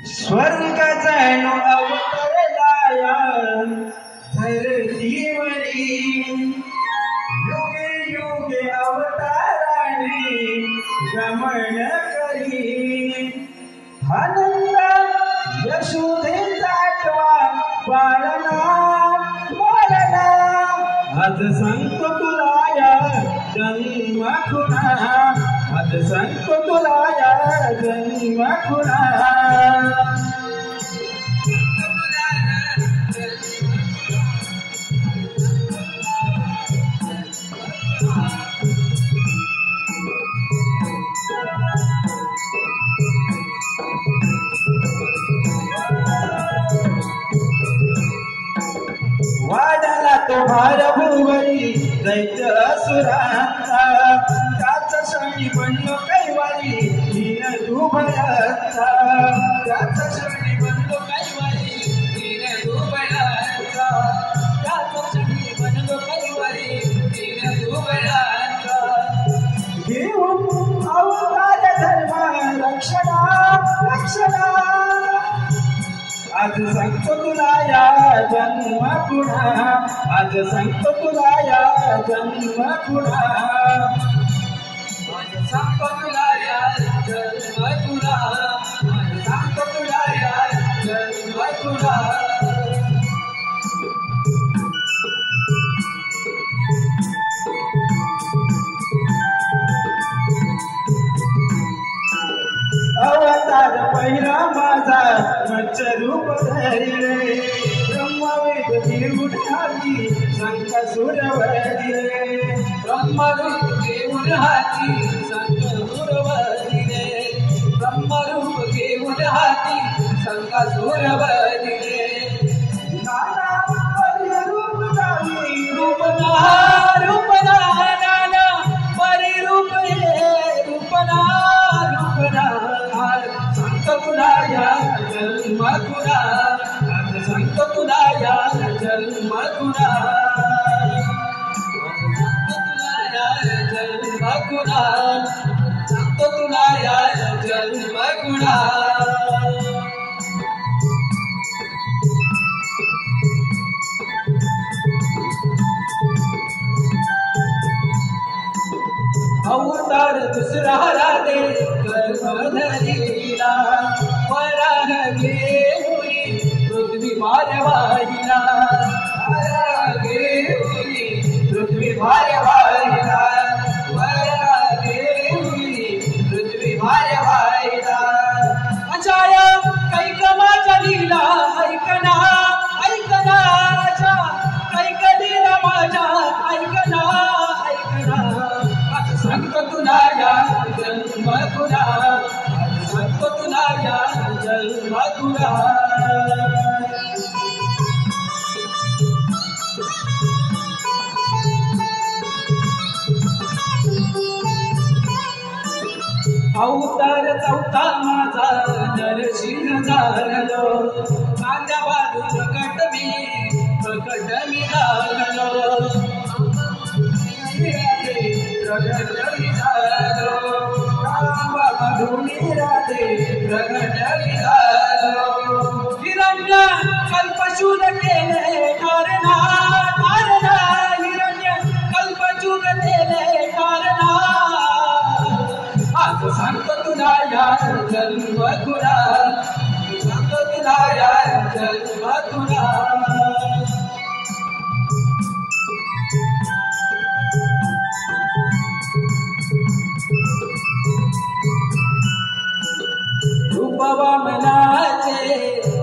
स्वर्ग जणू अवतरलाया धरतीवरी, युगे युगे अवताराने गमन करी. आनंद यशोदेचा आठवा बाळना बाळना, आज सांगतो तुला या जन्म खुणा, आज सांगतो तुला या जन्म खुणा. वाढला तो भार भुवरी दैत्य असुरांचा, त्याच क्षणी बनलो कैवारी दीन दुभयांचा, त्याच क्षणी बनलो कैवारी दीन दुभयांचा, त्याच क्षणी बनलो कैवारी दीन दुभयांचा. घेऊन अवतार धर्म रक्षणा रक्षणा, आज सांगतो तुला या जन्म खुणा, आज सांगतो तुला या जन्म खुणा, आज सांगतो तुला या जन्म खुणा, आज सांगतो तुला या जन्म खुणा. अवतार पहिला माझा मत्स्य रूप धरिले, ब्रह्मवेद घेऊन हाती शंकासूर वधिले, ब्रह्मरूप घेऊन हाती शंकासूर वधिले, ब्रह्मरूप घेऊन हाती शंकासूर वधिले. नाना परिरूप झाली रूपना रूपना, नाना परिरूप हे रूपना रूपना. सांगतो तुला या जन्म खुणा, आज सांगतो तुला या जन्म खुणा, सांगतो तुला या जन्म खुणा, सांगतो तुला या जन्म खुणा. अवतार दुसरा राधे कर्म धरिला, वराह घेऊनी पृथ्वी भार वाहिला, वराह घेऊनी पृथ्वी भार वाहिला, वराह घेऊनी पृथ्वी भार वाहिला. अचाया कैक माझा लीला ऐकना ऐकना, अचा कैक लीला माझा ऐकना ऐकना. सांगतो तुला या जन्म खुणा, सांगतो तुला या जन्म खुणा. अवतार चौथा माझा नरसिंह झालो, माझ्या बाजू प्रकट मी झालो, प्रगट मी झालो, काळांबा मधुनी राधे प्रगट मी झालो. हिरण्य कल्पशूल केले कारणा कारणा, हिरण्य कल्पशूल केले कारणा. आज सांगतो तुला या जन्म खुणा, सांगतो तुला या जन्म खुणा. वामनाचे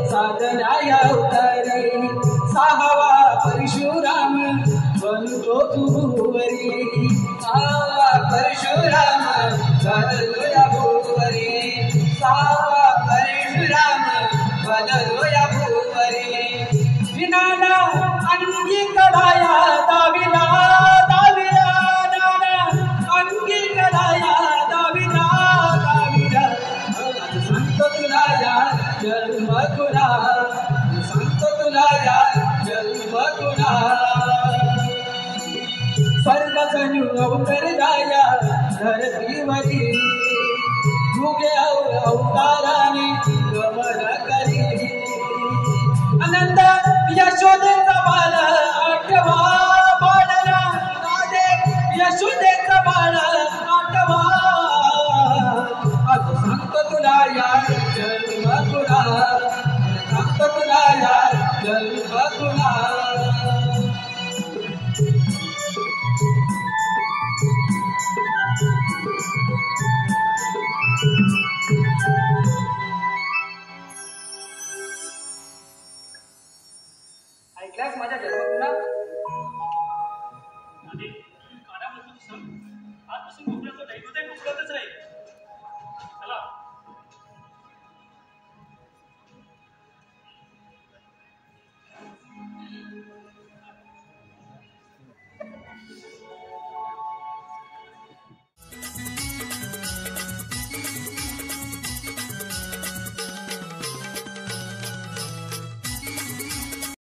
साधनाया अवतारी, सहावा परशुराम बनतो भुवरी, सहावा परशुराम बनतो या भुवरी, सहावा परशुराम बनतो या भुवरी. विनाना अंगी कडाया दाविला दाविला, नाना अंगी कडाया दाविला दाविला. सांगतो तुला या जन्म खुणा, सांगतो तुला या जन्म खुणा. स्वर्ग जणू अवतरलाया धरतीवरी, युगे अवताराने गमन जन्म तुला सांगतो तुला या जन्म तुला